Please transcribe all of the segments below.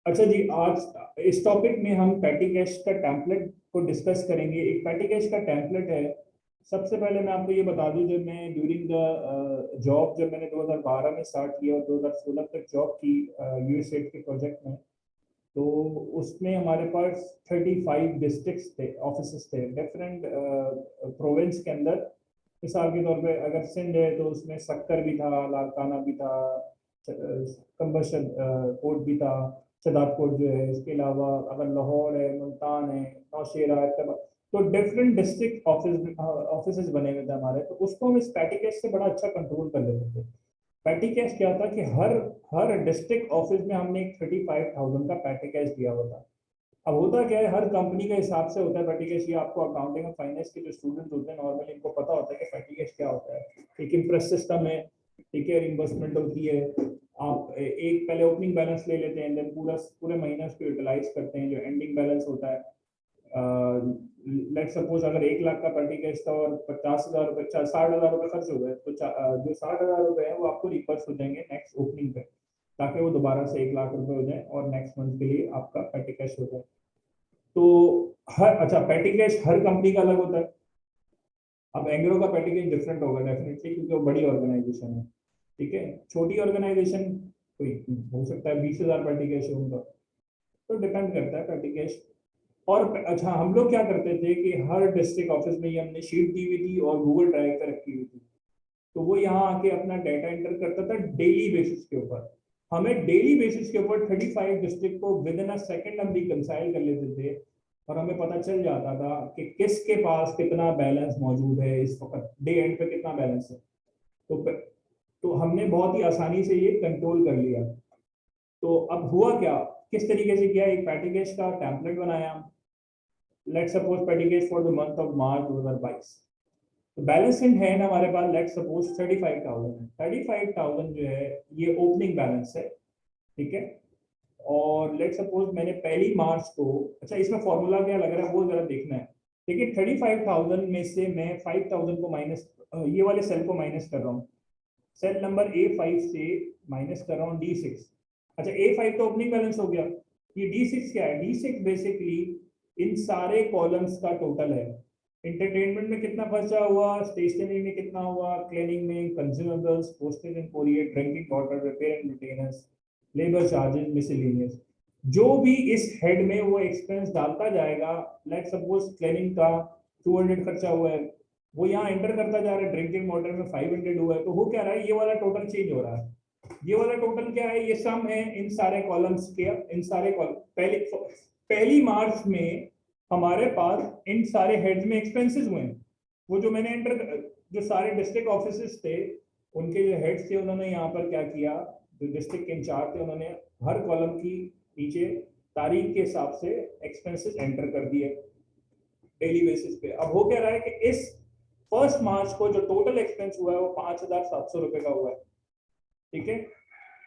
अच्छा जी, आज इस टॉपिक में हम पैटी कैश का टेम्पलेट को डिस्कस करेंगे। एक पैटी कैश का टेम्पलेट है। सबसे पहले मैं आपको ये बता दूं, जब मैं ड्यूरिंग द जॉब, जब मैंने 2012 में स्टार्ट किया और 2016 तक जॉब की यूएसएड के प्रोजेक्ट में, तो उसमें हमारे पास 35 डिस्ट्रिक्ट्स थे, ऑफिस थे डिफरेंट प्रोविंस के अंदर। मिसाल के तौर पे अगर सिंध है तो उसमें सक्कर भी था, लाड़काना भी था, कंबरशन कोट भी था, शदाबकोट जो है। इसके अलावा अगर लाहौर है, मुल्तान है, नौशेरा है, तो डिफरेंट डिस्ट्रिक्ट ऑफिस बने हुए थे हमारे। तो उसको हम इस पैटी कैश से बड़ा अच्छा कंट्रोल कर लेते थे। पैटी कैश क्या था कि हर हर डिस्ट्रिक्ट ऑफिस में हमने एक 35,000 का पैटी कैश दिया हुआ था। अब होता क्या है, हर कंपनी के हिसाब से होता है पैटी कैश। ये आपको अकाउंटिंग और फाइनेंस के जो स्टूडेंट होते हैं नॉर्मली इनको पता होता है कि पैटी कैश क्या होता है। एक इम्प्रेस सिस्टम है, ठीक है, रिम्बर्समेंट होती है। आप एक पहले ओपनिंग बैलेंस ले लेते हैं, देन पूरे महीने उसको यूटिलाइज करते हैं, जो एंडिंग बैलेंस होता है। लेट सपोज अगर 1 लाख का पैटी कैश था और 50,000 रुपये, 60,000 रुपये खर्च हो गए, तो जो 60,000 रुपये है वो आपको रिपर्स हो जाएंगे नेक्स्ट ओपनिंग पे, ताकि वो दोबारा से 1 लाख रुपए हो जाए और नेक्स्ट मंथ के लिए आपका पैटी कैश हो जाए। तो अच्छा, पैटी कैश हर कंपनी का अलग होता है। अब एंग्रो का पैटी कैश डिफरेंट होगा डेफिनेटली, क्योंकि वो बड़ी ऑर्गेनाइजेशन है। ठीक है, छोटी ऑर्गेनाइजेशन कोई हो सकता है 20,000 पैटी कैश हो उनका। तो डिपेंड करता है पैटी कैश। और अच्छा, हम लोग क्या करते थे कि हर डिस्ट्रिक्ट ऑफिस में ये हमने शीट दी हुई थी और गूगल ड्राइव पे रखी हुई थी। तो वो यहाँ आके अपना डाटा एंटर करता था डेली बेसिस के ऊपर। हमें डेली बेसिस के ऊपर 35 डिस्ट्रिक्ट को विद इन अ सेकेंड हम रिकंसाइल कर लेते थे। और हमें पता चल जाता था कि किसके पास कितना बैलेंस मौजूद है, इस वक्त डे एंड पे कितना बैलेंस है। तो हमने बहुत ही आसानी से ये कंट्रोल कर लिया। तो अब हुआ क्या, किस तरीके से किया, एक पैटी कैश का टेम्पलेट बनाया। Let suppose petty cash for the month of March 2022। तो बैलेंस इन हैंड हमारे पास लेट सपोज 35,000 है। 35,000 जो है ये ओपनिंग बैलेंस है, ठीक है। और लेट सपोज मैंने 1 मार्च को, अच्छा इसमें फॉर्मूला क्या लग रहा है वो जरा देखना है। देखिए 35,000 में से मैं 5,000 को माइनस, ये वाले सेल को माइनस कर रहा हूँ। सेल नंबर A5 से माइनस कर रहा हूँ D6। अच्छा, A5 तो ओपनिंग बैलेंस हो गया। ये D6 क्या है, D6 बेसिकली इन सारे कॉलम्स का टोटल है। इंटरटेनमेंट में कितना खर्चा हुआ, स्टेशनरी में कितना हुआ, क्लीनिंग में, consumables, postage and courier, drinking water, repair and maintenance, labour charges, miscellaneous. जो भी इस हेड में वो एक्सपेंस डालता जाएगा, लेट सपोज क्लीनिंग का 200 खर्चा हुआ है, वो यहाँ एंटर करता जा रहा है। ड्रिंकिंग वाटर में 500 हुआ है, तो हो क्या रहा है, ये वाला टोटल चेंज हो रहा है। ये वाला टोटल क्या है, ये सम है इन सारे कॉलम्स के। इन सारे कॉलम पहली मार्च में हमारे पास इन सारे हेड्स में एक्सपेंसेस हुए हैं। वो जो मैंने एंटर, जो सारे डिस्ट्रिक्ट ऑफिस थे उनके जो हेड्स थे, उन्होंने यहाँ पर क्या किया, जो डिस्ट्रिक्ट के इंचार्ज थे उन्होंने हर कॉलम की नीचे तारीख के हिसाब से एक्सपेंसेस एंटर कर दिए डेली बेसिस पे। अब हो क्या रहा है कि इस 1 मार्च को जो टोटल एक्सपेंस हुआ है वो 5,700 रुपए का हुआ है, ठीक है।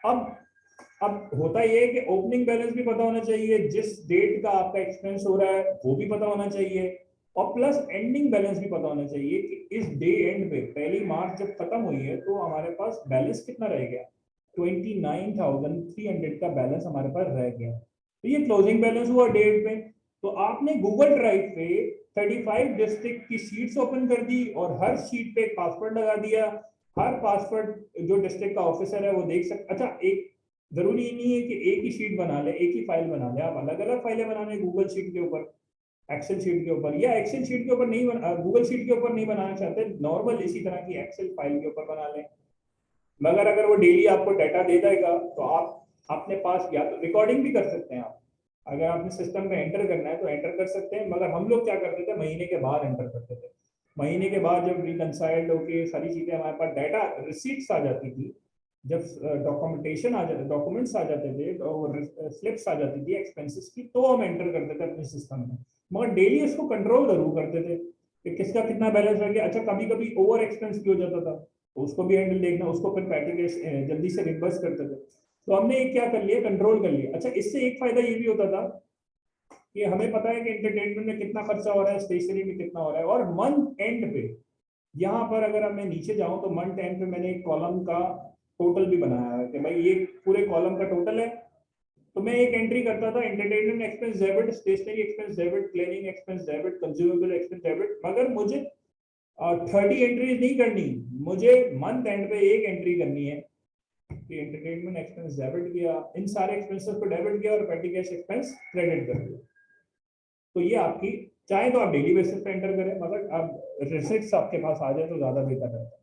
अब अब होता ये है कि ओपनिंग बैलेंस भी पता होना चाहिए, जिस डेट का आपका एक्सपेंस हो रहा है वो भी पता होना चाहिए, और प्लस एंडिंग बैलेंस भी पता होना चाहिए कि इस डे एंड पे 1 मार्च जब खत्म हुई है तो हमारे पास बैलेंस कितना रह गया। 29,300 का बैलेंस हमारे पास रह गया। तो ये क्लोजिंग बैलेंस हुआ डेट पे। तो आपने गूगल ड्राइव पे 35 डिस्ट्रिक्ट की शीट्स ओपन कर दी और हर शीट पे एक पासवर्ड लगा दिया। हर पासवर्ड जो डिस्ट्रिक्ट का ऑफिसर है वो देख सकता। अच्छा, एक जरूरी नहीं है कि एक ही शीट बना ले, एक ही फाइल बना ले, आप अलग अलग फाइलें बना लें गूगल शीट के ऊपर, एक्सेल शीट के ऊपर, या एक्सेल शीट के ऊपर नहीं बना, गूगल शीट के ऊपर नहीं बनाना चाहते, नॉर्मल इसी तरह की एक्सेल फाइल के ऊपर बना लें। मगर अगर वो डेली आपको डाटा दे देगा तो आप अपने पास या तो रिकॉर्डिंग भी कर सकते हैं। आप अगर आपने सिस्टम में एंटर करना है तो एंटर कर सकते हैं, मगर हम लोग क्या करते थे, महीने के बाद एंटर करते थे। महीने के बाद जब रिकनसाइल्ड होके सारी चीजें हमारे पास डाटा रिसीट्स आ जाती थी, जब डॉक्यूमेंटेशन आ जाते, डॉक्यूमेंट्स आ जाते थे और स्लिप्स आ जाती थी एक्सपेंसेस की, तो हम एंटर करते थे अपने सिस्टम में। मगर डेली उसको कंट्रोल जरूर करते थे कि किसका कितना बैलेंस रह गया। अच्छा, कभी कभी ओवर एक्सपेंस भी हो जाता था, तो उसको भी हैंडल देखना, उसको फिर पैटी कैश जल्दी से रिवर्स करते थे। तो हमने एक क्या कर लिया, कंट्रोल कर लिया। अच्छा, इससे एक फायदा ये भी होता था कि हमें पता है कि एंटरटेनमेंट में कितना खर्चा हो रहा है, स्टेशनरी में कितना हो रहा है। और मंथ एंड पे यहाँ पर अगर मैं नीचे जाऊं तो मंथ एंड पे मैंने एक कॉलम का टोटल भी बनाया है कि भाई ये पूरे कॉलम का टोटल है। तो मैं एक एंट्री करता था entertainment expense debit, stationery expense debit, cleaning expense debit, consumable expense debit, मगर मुझे 30 एंट्रीज नहीं करनी, मुझे मंथ एंड पे एक एंट्री करनी है कि एंटरटेनमेंट एक्सपेंस डेबिट किया, इन सारे एक्सपेंसेस को डेबिट किया और पेटी कैश एक्सपेंस क्रेडिट कर दिया। तो ये आपकी, चाहे तो आप डेली बेसिस पे एंटर करें, मगर आप रिसिप्ट्स आपके पास आ जाए तो ज्यादा बेहतर रहता है।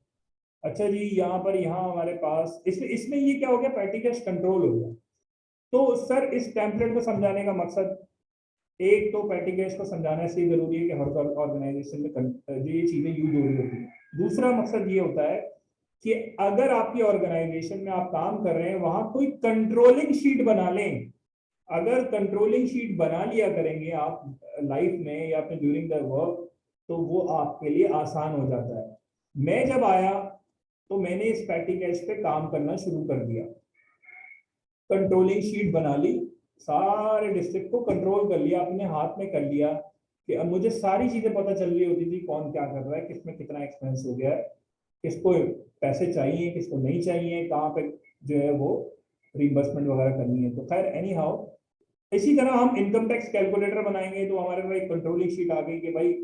अच्छा जी, यहाँ हमारे पास इसमें इसमें ये क्या हो गया, पेटी कैश कंट्रोल हो गया। तो सर इस टेम्पलेट को समझाने का मकसद, एक तो पेटी कैश को समझाना इसलिए जरूरी है कि हर ऑर्गेनाइजेशन में ये चीजें यूज हो रही होती है। दूसरा मकसद ये होता है कि अगर आपकी ऑर्गेनाइजेशन में आप काम कर रहे हैं, वहां कोई कंट्रोलिंग शीट बना लें। अगर कंट्रोलिंग शीट बना लिया करेंगे आप लाइफ में या फिर ड्यूरिंग द वर्क, तो वो आपके लिए आसान हो जाता है। मैं जब आया तो मैंने इस पेटी कैश पे काम करना शुरू कर दिया, कंट्रोलिंग शीट बना ली, सारे डिस्ट्रिक्ट को कंट्रोल कर लिया, अपने हाथ में कर लिया कि अब मुझे सारी चीजें पता चल रही होती थी, कौन क्या कर रहा है, किसमें कितना एक्सपेंस हो गया है, किसको पैसे चाहिए, किसको नहीं चाहिए, कहाँ पे जो है वो रिइंबर्समेंट वगैरह करनी है। तो खैर एनी हाउ, इसी तरह हम इनकम टैक्स कैलकुलेटर बनाएंगे तो हमारे पास एक कंट्रोलिंग शीट आ गई कि भाई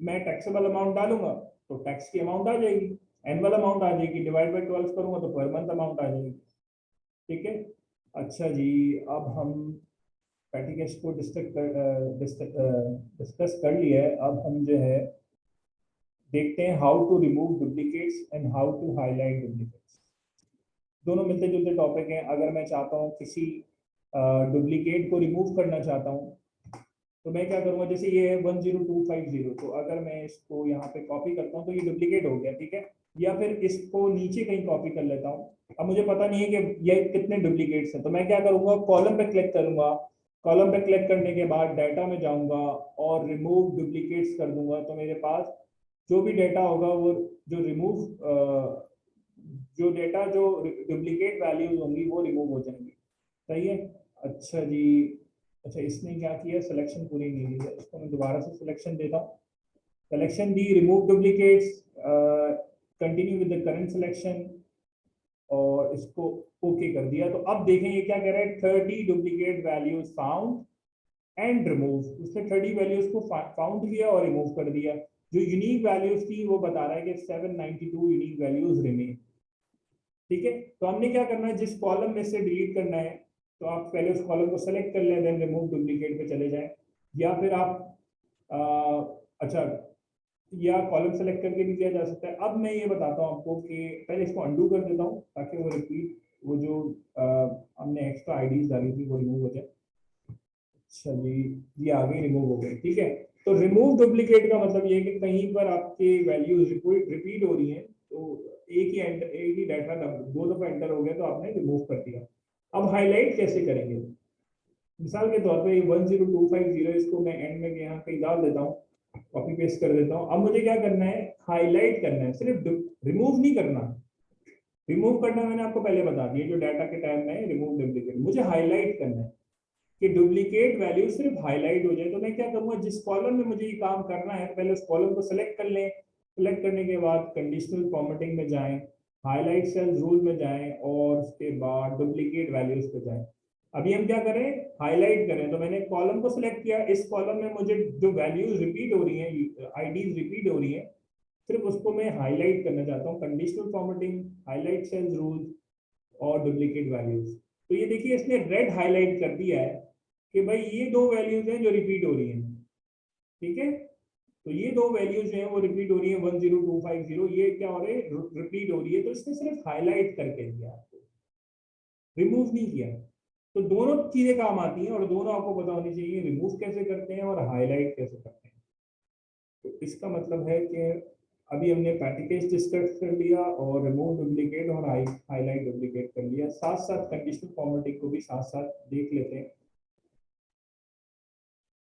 मैं टैक्सेबल अमाउंट डालूंगा तो टैक्स की अमाउंट आ जाएगी, एनुअल अमाउंट आ जाएगी, डिवाइड बाई 12 करूंगा तो पर मंथ अमाउंट आ जाएगी। ठीक है। अच्छा जी, अब हम पेटी कैश को डिस्कस कर लिया है। अब हम जो है देखते हैं how to remove duplicates and how to highlight duplicates. दोनों मिलते जुलते टॉपिक हैं। अगर मैं चाहता हूँ किसी डुप्लीकेट को रिमूव करना चाहता हूँ तो मैं क्या करूँगा, जैसे ये है 10250, तो अगर मैं इसको यहाँ पे कॉपी करता हूँ तो ये डुप्लीकेट हो गया, ठीक है। या फिर इसको नीचे कहीं कॉपी कर लेता हूँ, अब मुझे पता नहीं है कि ये कितने डुप्लीकेट्स हैं, तो मैं क्या करूँगा, कॉलम पे क्लिक करूंगा। कॉलम पे क्लिक करने के बाद डाटा में जाऊंगा और रिमूव डुप्लीकेट्स कर दूंगा, तो मेरे पास जो भी डाटा होगा वो जो रिमूव जो डेटा जो डुप्लीकेट वैल्यूज होंगी वो रिमूव हो जाएंगी। सही है। अच्छा जी, अच्छा इसने क्या किया, सिलेक्शन पूरी नहीं दी है, इसको मैं दोबारा से सिलेक्शन देता हूँ। Selection the, remove duplicates, continue with the current selection, और इसको ओके कर दिया। तो अब देखें ये क्या कह रहा है, 30 duplicate values found and remove. उसने 30 वैल्यूज को फाउंड किया और रिमूव कर दिया। जो यूनिक वैल्यूज थी वो बता रहा है कि 792 यूनिक वैल्यूज रिमेन। ठीक है। तो हमने क्या करना है, जिस कॉलम में से डिलीट करना है तो आप पहले उस कॉलम को सेलेक्ट कर लें, देन रिमूव डुप्लीकेट पे चले जाएं, या फिर आप अच्छा, या कॉलम सेलेक्ट करके भी किया जा सकता है। अब मैं ये बताता हूँ आपको कि पहले इसको अंडू कर देता हूँ ताकि वो रिपीट, वो जो हमने एक्स्ट्रा आईडीज डाली थी वो रिमूव हो जाए। अच्छा जी, ये आगे रिमूव हो गए। ठीक है। तो रिमूव डुप्लीकेट का मतलब ये है कि कहीं पर आपके वैल्यूज रिपीट हो रही हैं, तो एक ही डाटा दो दफा एंटर हो गया तो आपने रिमूव कर दिया। अब हाईलाइट कैसे करेंगे, मिसाल के तौर पे 10250, इसको मैं एंड में यहाँ कहीं डाल देता हूँ, कॉपी पेस्ट कर देता हूँ। अब मुझे क्या करना है, हाईलाइट करना है, सिर्फ रिमूव नहीं करना। रिमूव करना मैंने आपको पहले बता दिया, जो डाटा के टाइम में रिमूव डुप्लीकेट, मुझे हाईलाइट करना है कि डुप्लीकेट वैल्यू सिर्फ हाईलाइट हो जाए। तो मैं क्या करूंगा, जिस कॉलम में मुझे ये काम करना है पहले उस कॉलम को सेलेक्ट कर लें। सेलेक्ट करने के बाद कंडीशनल फॉर्मेटिंग में जाएं, हाईलाइट सेल्स रूल में जाएं और उसके बाद डुप्लीकेट वैल्यूज पे जाएं। अभी हम क्या करें, हाईलाइट करें। तो मैंने कॉलम को सिलेक्ट किया, इस कॉलम में मुझे जो वैल्यूज रिपीट हो रही हैं, आईडीज रिपीट हो रही हैं, सिर्फ उसको मैं हाईलाइट करना चाहता हूँ। Conditional formatting, highlight cells rule और डुप्लीकेट वैल्यूज। तो ये देखिए इसने रेड हाईलाइट कर दिया है कि भाई ये दो वैल्यूज हैं जो रिपीट हो रही हैं। ठीक है। तो ये दो वैल्यूज जो है वो रिपीट हो रही है, 10250, ये क्या हो रहे हैं, रिपीट हो रही है। तो इसने सिर्फ हाईलाइट करके दिया, आपको रिमूव नहीं किया। तो दोनों चीजें काम आती हैं और दोनों आपको पता होनी चाहिए, रिमूव कैसे करते हैं और हाईलाइट कैसे करते हैं। तो इसका मतलब है कि अभी हमने पैकेज डिस्कस कर लिया और रिमूव डुप्लीकेट और हाईलाइट डुप्लीकेट कर लिया, साथ साथ कंडीशनल फॉर्मेटिंग को भी साथ साथ देख लेते हैं।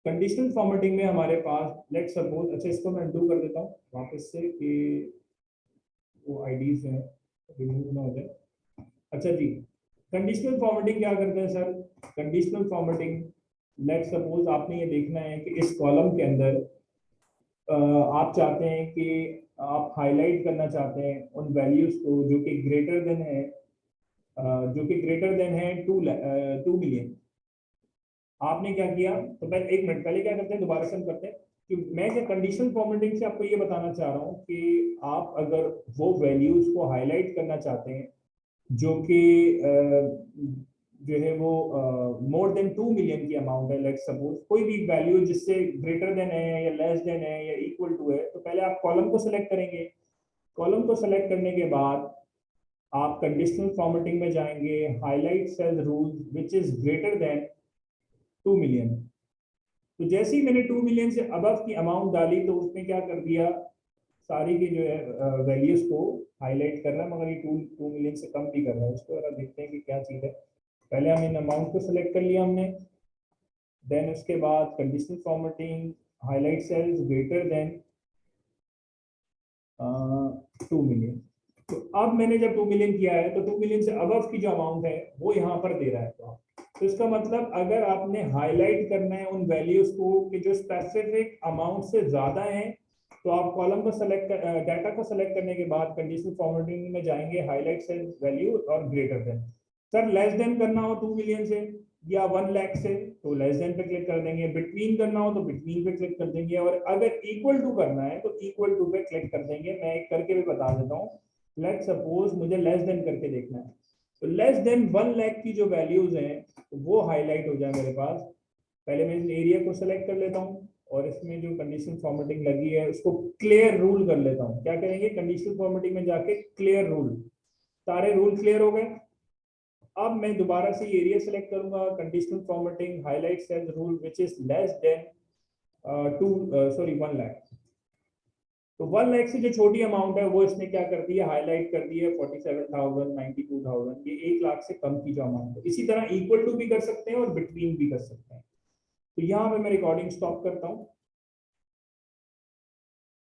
कंडीशनल फॉर्मेटिंग में हमारे पास लेट सपोज, अच्छा इसको मैं अनडू कर देता हूँ वापस से कि वो आईडीज हैं रिमूव ना हो जाए। अच्छा जी, कंडीशनल फॉर्मेटिंग क्या करते हैं sir, conditional formatting let suppose आपने ये देखना है कि इस कॉलम के अंदर आप चाहते हैं कि आप हाईलाइट करना चाहते हैं उन वैल्यूज को जो कि ग्रेटर देन है, जो कि ग्रेटर देन है 2 मिलियन। आपने क्या किया, तो पहले 1 मिनट पहले क्या करते हैं, दोबारा से हम करते हैं कि मैं क्या कंडीशनल फॉर्मेटिंग से आपको ये बताना चाह रहा हूँ कि आप अगर वो वैल्यूज को हाईलाइट करना चाहते हैं जो कि जो है वो मोर देन 2 मिलियन की अमाउंट है, लेट्स सपोज कोई भी वैल्यू जिससे ग्रेटर देन है या लेस देन है या इक्वल टू है, तो पहले आप कॉलम को सिलेक्ट करेंगे। कॉलम को सिलेक्ट करने के बाद आप कंडीशनल फॉर्मेटिंग में जाएंगे, highlight cell rule which is greater than 2 million. तो जैसे ही मैंने 2 मिलियन से अबव की अमाउंट डाली तो उसने क्या कर दिया, सारी की जो है वैल्यूज को हाईलाइट कर रहा है, मगर ये 2 मिलियन से कम भी कर रहा है। उसको जरा देखते हैं कि क्या चीज़ है। पहले हम इन अमाउंट को सिलेक्ट कर लिया हमने, देन उसके बाद conditional formatting, highlight cells greater than 2 million. तो अब मैंने जब 2 मिलियन किया है तो 2 मिलियन से अबव की जो अमाउंट है वो यहाँ पर दे रहा है। तो इसका मतलब अगर आपने हाईलाइट करना है उन वैल्यूज को कि जो स्पेसिफिक अमाउंट से ज्यादा है, तो आप कॉलम को सेलेक्ट डाटा को सेलेक्ट करने के बाद कंडीशनल फॉर्मेटिंग में जाएंगे, हाईलाइट सेल वैल्यू और greater than. Sir less than करना हो 2 मिलियन से या 1 लाख से तो लेस देन पे क्लिक कर देंगे, बिटवीन करना हो तो बिटवीन पे क्लिक कर देंगे, और अगर इक्वल टू करना है तो इक्वल टू पे क्लिक कर देंगे। मैं एक करके भी बता देता हूँ। लेट सपोज मुझे लेस देन करके देखना है, तो लेस देन 1 लाख की जो वैल्यूज हैं तो वो हाईलाइट हो जाए मेरे पास। पहले मैं इस एरिया को सेलेक्ट कर लेता हूँ और इसमें जो कंडीशन फॉर्मेटिंग लगी है उसको क्लियर रूल कर लेता हूँ। क्या करेंगे, कंडीशनल फॉर्मेटिंग में जाके क्लियर रूल, सारे रूल क्लियर हो गए। अब मैं दोबारा से एरिया सेलेक्ट करूंगा, conditional formatting, highlight cell rule which is less than 1 lakh. तो 1 लाख से जो छोटी अमाउंट है वो इसने क्या कर दी है, हाईलाइट कर दी है 47,000, 92,000, ये 1 लाख से कम की जो अमाउंट है। इसी तरह इक्वल टू भी कर सकते हैं और बिटवीन भी कर सकते हैं। तो यहाँ पे मैं रिकॉर्डिंग स्टॉप करता हूँ।